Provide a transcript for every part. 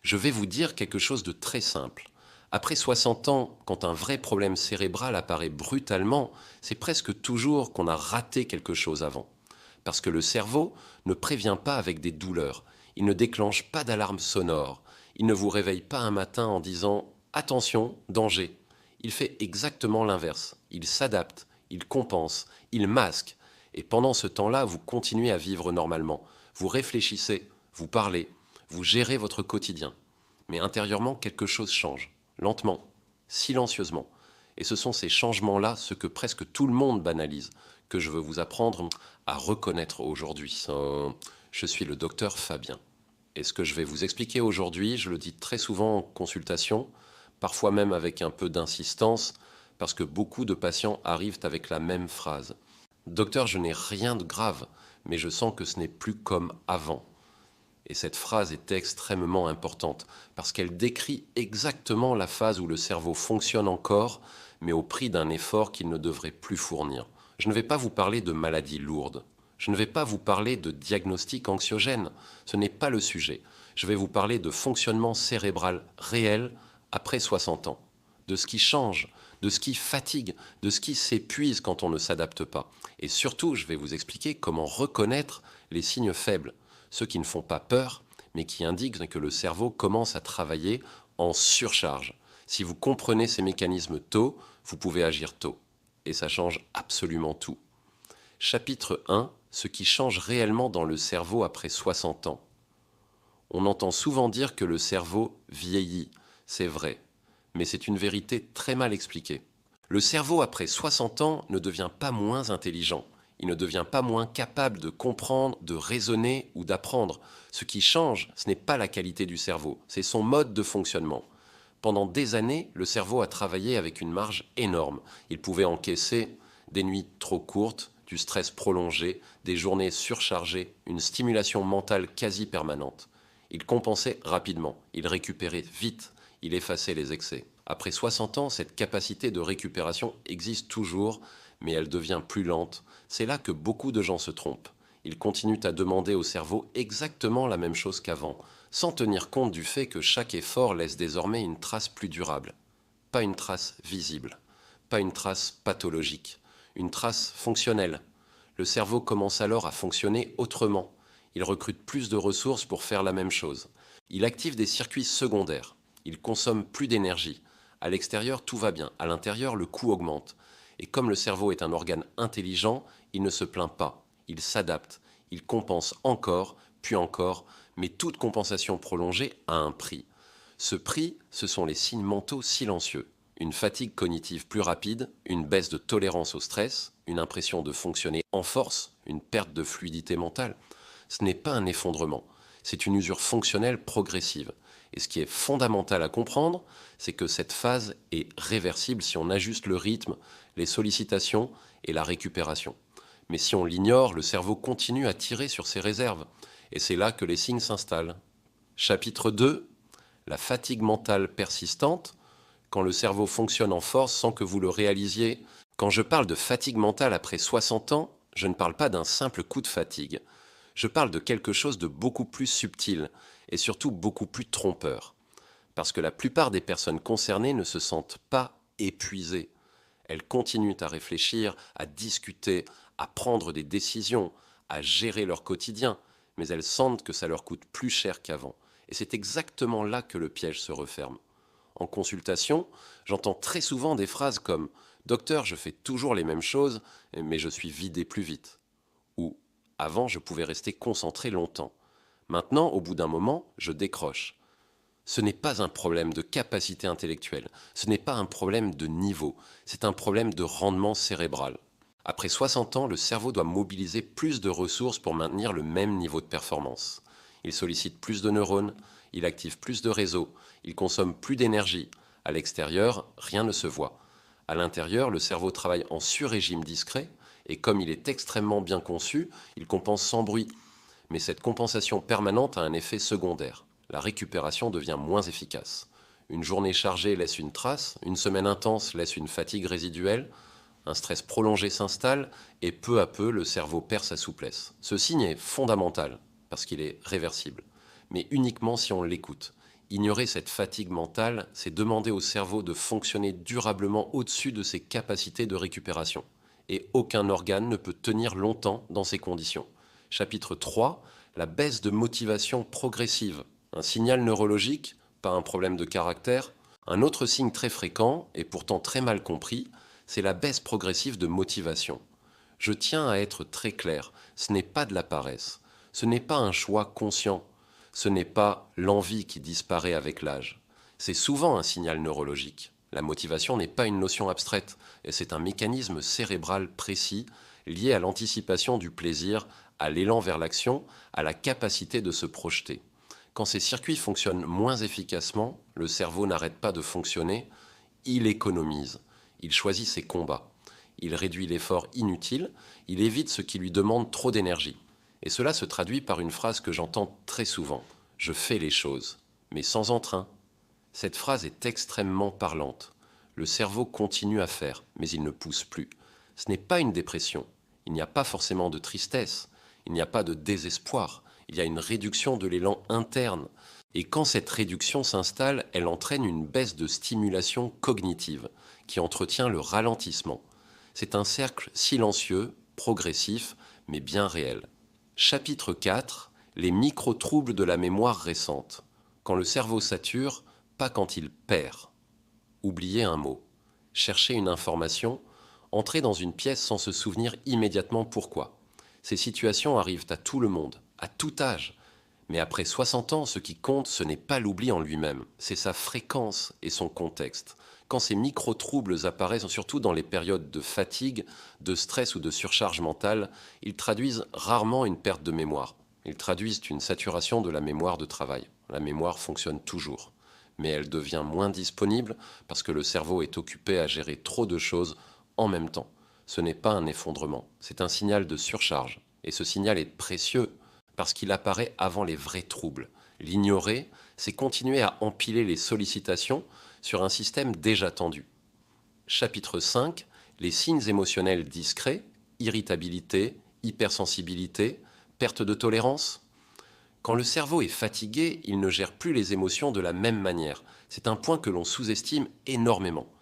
Je vais vous dire quelque chose de très simple. Après 60 ans, quand un vrai problème cérébral apparaît brutalement, c'est presque toujours qu'on a raté quelque chose avant. Parce que le cerveau ne prévient pas avec des douleurs, il ne déclenche pas d'alarme sonore, il ne vous réveille pas un matin en disant ⁇ Attention, danger !⁇ Il fait exactement l'inverse, il s'adapte, il compense, il masque, et pendant ce temps-là, vous continuez à vivre normalement, vous réfléchissez, vous parlez, vous gérez votre quotidien. Mais intérieurement, quelque chose change, lentement, silencieusement. Et ce sont ces changements-là, ce que presque tout le monde banalise, que je veux vous apprendre à reconnaître aujourd'hui. Je suis le docteur Fabien. Et ce que je vais vous expliquer aujourd'hui, je le dis très souvent en consultation, parfois même avec un peu d'insistance, parce que beaucoup de patients arrivent avec la même phrase. Docteur, je n'ai rien de grave, mais je sens que ce n'est plus comme avant. Et cette phrase est extrêmement importante, parce qu'elle décrit exactement la phase où le cerveau fonctionne encore, mais au prix d'un effort qu'il ne devrait plus fournir. Je ne vais pas vous parler de maladies lourdes. Je ne vais pas vous parler de diagnostic anxiogène. Ce n'est pas le sujet. Je vais vous parler de fonctionnement cérébral réel après 60 ans. De ce qui change, de ce qui fatigue, de ce qui s'épuise quand on ne s'adapte pas. Et surtout, je vais vous expliquer comment reconnaître les signes faibles, ceux qui ne font pas peur, mais qui indiquent que le cerveau commence à travailler en surcharge. Si vous comprenez ces mécanismes tôt, vous pouvez agir tôt. Et ça change absolument tout. Chapitre 1. Ce qui change réellement dans le cerveau après 60 ans. On entend souvent dire que le cerveau vieillit. C'est vrai. Mais c'est une vérité très mal expliquée. Le cerveau après 60 ans ne devient pas moins intelligent. Il ne devient pas moins capable de comprendre, de raisonner ou d'apprendre. Ce qui change, ce n'est pas la qualité du cerveau, c'est son mode de fonctionnement. Pendant des années, le cerveau a travaillé avec une marge énorme. Il pouvait encaisser des nuits trop courtes, du stress prolongé, des journées surchargées, une stimulation mentale quasi permanente. Il compensait rapidement, il récupérait vite, il effaçait les excès. Après 60 ans, cette capacité de récupération existe toujours, mais elle devient plus lente. C'est là que beaucoup de gens se trompent. Ils continuent à demander au cerveau exactement la même chose qu'avant, sans tenir compte du fait que chaque effort laisse désormais une trace plus durable. Pas une trace visible, pas une trace pathologique, une trace fonctionnelle. Le cerveau commence alors à fonctionner autrement. Il recrute plus de ressources pour faire la même chose. Il active des circuits secondaires. Il consomme plus d'énergie. À l'extérieur, tout va bien. À l'intérieur, le coût augmente. Et comme le cerveau est un organe intelligent, il ne se plaint pas. Il s'adapte. Il compense encore, puis encore, mais toute compensation prolongée a un prix. Ce prix, ce sont les signes mentaux silencieux. Une fatigue cognitive plus rapide, une baisse de tolérance au stress, une impression de fonctionner en force, une perte de fluidité mentale. Ce n'est pas un effondrement, c'est une usure fonctionnelle progressive. Et ce qui est fondamental à comprendre, c'est que cette phase est réversible si on ajuste le rythme, les sollicitations et la récupération. Mais si on l'ignore, le cerveau continue à tirer sur ses réserves. Et c'est là que les signes s'installent. Chapitre 2. La fatigue mentale persistante, quand le cerveau fonctionne en force sans que vous le réalisiez. Quand je parle de fatigue mentale après 60 ans, je ne parle pas d'un simple coup de fatigue. Je parle de quelque chose de beaucoup plus subtil et surtout beaucoup plus trompeur. Parce que la plupart des personnes concernées ne se sentent pas épuisées. Elles continuent à réfléchir, à discuter, à prendre des décisions, à gérer leur quotidien, mais elles sentent que ça leur coûte plus cher qu'avant. Et c'est exactement là que le piège se referme. En consultation, j'entends très souvent des phrases comme ⁇ Docteur, je fais toujours les mêmes choses, mais je suis vidé plus vite ⁇ ou ⁇ Avant, je pouvais rester concentré longtemps. Maintenant, au bout d'un moment, je décroche. Ce n'est pas un problème de capacité intellectuelle, ce n'est pas un problème de niveau, c'est un problème de rendement cérébral. Après 60 ans, le cerveau doit mobiliser plus de ressources pour maintenir le même niveau de performance. Il sollicite plus de neurones, il active plus de réseaux, il consomme plus d'énergie. À l'extérieur, rien ne se voit. À l'intérieur, le cerveau travaille en sur-régime discret, et comme il est extrêmement bien conçu, il compense sans bruit. Mais cette compensation permanente a un effet secondaire. La récupération devient moins efficace. Une journée chargée laisse une trace, une semaine intense laisse une fatigue résiduelle, un stress prolongé s'installe et peu à peu le cerveau perd sa souplesse. Ce signe est fondamental parce qu'il est réversible, mais uniquement si on l'écoute. Ignorer cette fatigue mentale, c'est demander au cerveau de fonctionner durablement au-dessus de ses capacités de récupération. Et aucun organe ne peut tenir longtemps dans ces conditions. Chapitre 3, la baisse de motivation progressive. Un signal neurologique, pas un problème de caractère. Un autre signe très fréquent, et pourtant très mal compris, c'est la baisse progressive de motivation. Je tiens à être très clair, ce n'est pas de la paresse, ce n'est pas un choix conscient, ce n'est pas l'envie qui disparaît avec l'âge. C'est souvent un signal neurologique. La motivation n'est pas une notion abstraite, et c'est un mécanisme cérébral précis lié à l'anticipation du plaisir, à l'élan vers l'action, à la capacité de se projeter. Quand ces circuits fonctionnent moins efficacement, le cerveau n'arrête pas de fonctionner, il économise, il choisit ses combats, il réduit l'effort inutile, il évite ce qui lui demande trop d'énergie. Et cela se traduit par une phrase que j'entends très souvent, « Je fais les choses, mais sans entrain ». Cette phrase est extrêmement parlante. Le cerveau continue à faire, mais il ne pousse plus. Ce n'est pas une dépression, il n'y a pas forcément de tristesse, il n'y a pas de désespoir, il y a une réduction de l'élan interne. Et quand cette réduction s'installe, elle entraîne une baisse de stimulation cognitive qui entretient le ralentissement. C'est un cercle silencieux, progressif, mais bien réel. Chapitre 4. Les micro-troubles de la mémoire récente. Quand le cerveau sature, pas quand il perd. Oublier un mot. Chercher une information. Entrer dans une pièce sans se souvenir immédiatement pourquoi. Ces situations arrivent à tout le monde, à tout âge. Mais après 60 ans, ce qui compte, ce n'est pas l'oubli en lui-même, c'est sa fréquence et son contexte. Quand ces micro-troubles apparaissent, surtout dans les périodes de fatigue, de stress ou de surcharge mentale, ils traduisent rarement une perte de mémoire. Ils traduisent une saturation de la mémoire de travail. La mémoire fonctionne toujours, mais elle devient moins disponible parce que le cerveau est occupé à gérer trop de choses en même temps. Ce n'est pas un effondrement, c'est un signal de surcharge. Et ce signal est précieux parce qu'il apparaît avant les vrais troubles. L'ignorer, c'est continuer à empiler les sollicitations sur un système déjà tendu. Chapitre 5. Les signes émotionnels discrets, irritabilité, hypersensibilité, perte de tolérance. Quand le cerveau est fatigué, il ne gère plus les émotions de la même manière. C'est un point que l'on sous-estime énormément.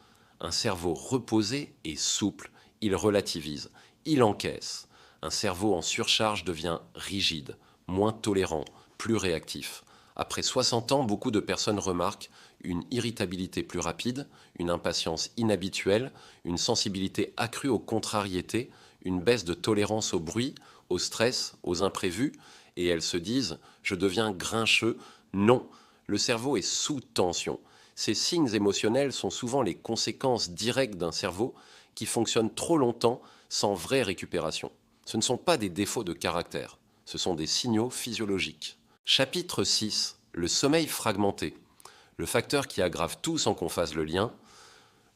Un cerveau reposé est souple, il relativise, il encaisse. Un cerveau en surcharge devient rigide, moins tolérant, plus réactif. Après 60 ans, beaucoup de personnes remarquent une irritabilité plus rapide, une impatience inhabituelle, une sensibilité accrue aux contrariétés, une baisse de tolérance au bruit, au stress, aux imprévus, et elles se disent « je deviens grincheux ». Non, le cerveau est sous tension. Ces signes émotionnels sont souvent les conséquences directes d'un cerveau qui fonctionne trop longtemps sans vraie récupération. Ce ne sont pas des défauts de caractère, ce sont des signaux physiologiques. Chapitre 6. Le sommeil fragmenté. Le facteur qui aggrave tout sans qu'on fasse le lien.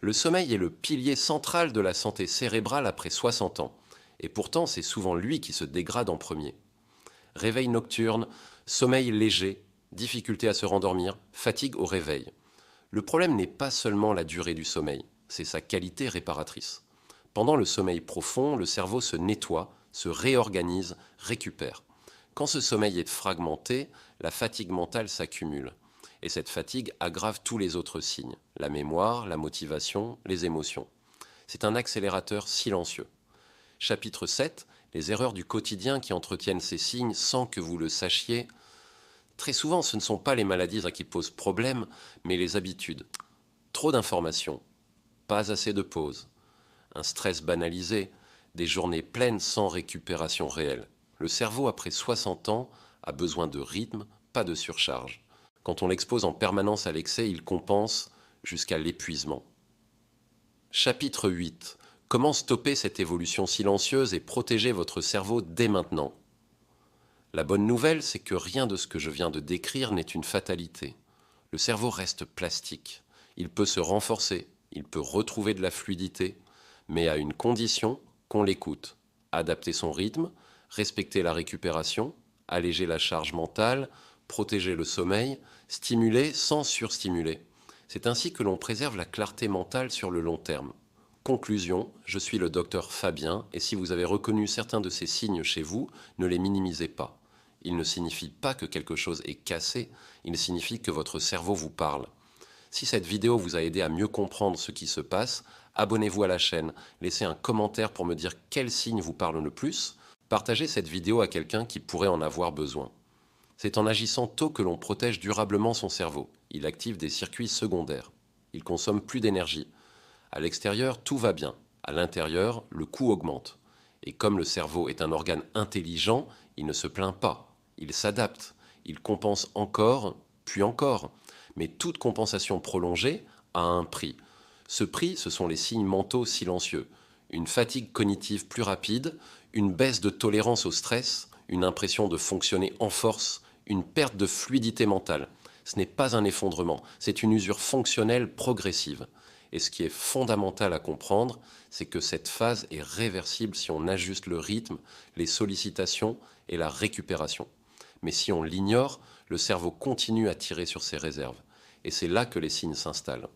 Le sommeil est le pilier central de la santé cérébrale après 60 ans. Et pourtant, c'est souvent lui qui se dégrade en premier. Réveil nocturne, sommeil léger, difficulté à se rendormir, fatigue au réveil. Le problème n'est pas seulement la durée du sommeil, c'est sa qualité réparatrice. Pendant le sommeil profond, le cerveau se nettoie, se réorganise, récupère. Quand ce sommeil est fragmenté, la fatigue mentale s'accumule. Et cette fatigue aggrave tous les autres signes, la mémoire, la motivation, les émotions. C'est un accélérateur silencieux. Chapitre 7. Les erreurs du quotidien qui entretiennent ces signes sans que vous le sachiez. Très souvent, ce ne sont pas les maladies qui posent problème, mais les habitudes. Trop d'informations, pas assez de pauses, un stress banalisé, des journées pleines sans récupération réelle. Le cerveau, après 60 ans, a besoin de rythme, pas de surcharge. Quand on l'expose en permanence à l'excès, il compense jusqu'à l'épuisement. Chapitre 8. Comment stopper cette évolution silencieuse et protéger votre cerveau dès maintenant? La bonne nouvelle, c'est que rien de ce que je viens de décrire n'est une fatalité. Le cerveau reste plastique. Il peut se renforcer, il peut retrouver de la fluidité, mais à une condition qu'on l'écoute. Adapter son rythme, respecter la récupération, alléger la charge mentale, protéger le sommeil, stimuler sans surstimuler. C'est ainsi que l'on préserve la clarté mentale sur le long terme. Conclusion, je suis le docteur Fabien et si vous avez reconnu certains de ces signes chez vous, ne les minimisez pas. Il ne signifie pas que quelque chose est cassé, il signifie que votre cerveau vous parle. Si cette vidéo vous a aidé à mieux comprendre ce qui se passe, abonnez-vous à la chaîne, laissez un commentaire pour me dire quel signe vous parle le plus, partagez cette vidéo à quelqu'un qui pourrait en avoir besoin. C'est en agissant tôt que l'on protège durablement son cerveau. Il active des circuits secondaires. Il consomme plus d'énergie. À l'extérieur, tout va bien. À l'intérieur, le coût augmente. Et comme le cerveau est un organe intelligent, il ne se plaint pas. Il s'adapte. Il compense encore, puis encore. Mais toute compensation prolongée a un prix. Ce prix, ce sont les signes mentaux silencieux. Une fatigue cognitive plus rapide, une baisse de tolérance au stress, une impression de fonctionner en force, une perte de fluidité mentale. Ce n'est pas un effondrement, c'est une usure fonctionnelle progressive. Et ce qui est fondamental à comprendre, c'est que cette phase est réversible si on ajuste le rythme, les sollicitations et la récupération. Mais si on l'ignore, le cerveau continue à tirer sur ses réserves. Et c'est là que les signes s'installent.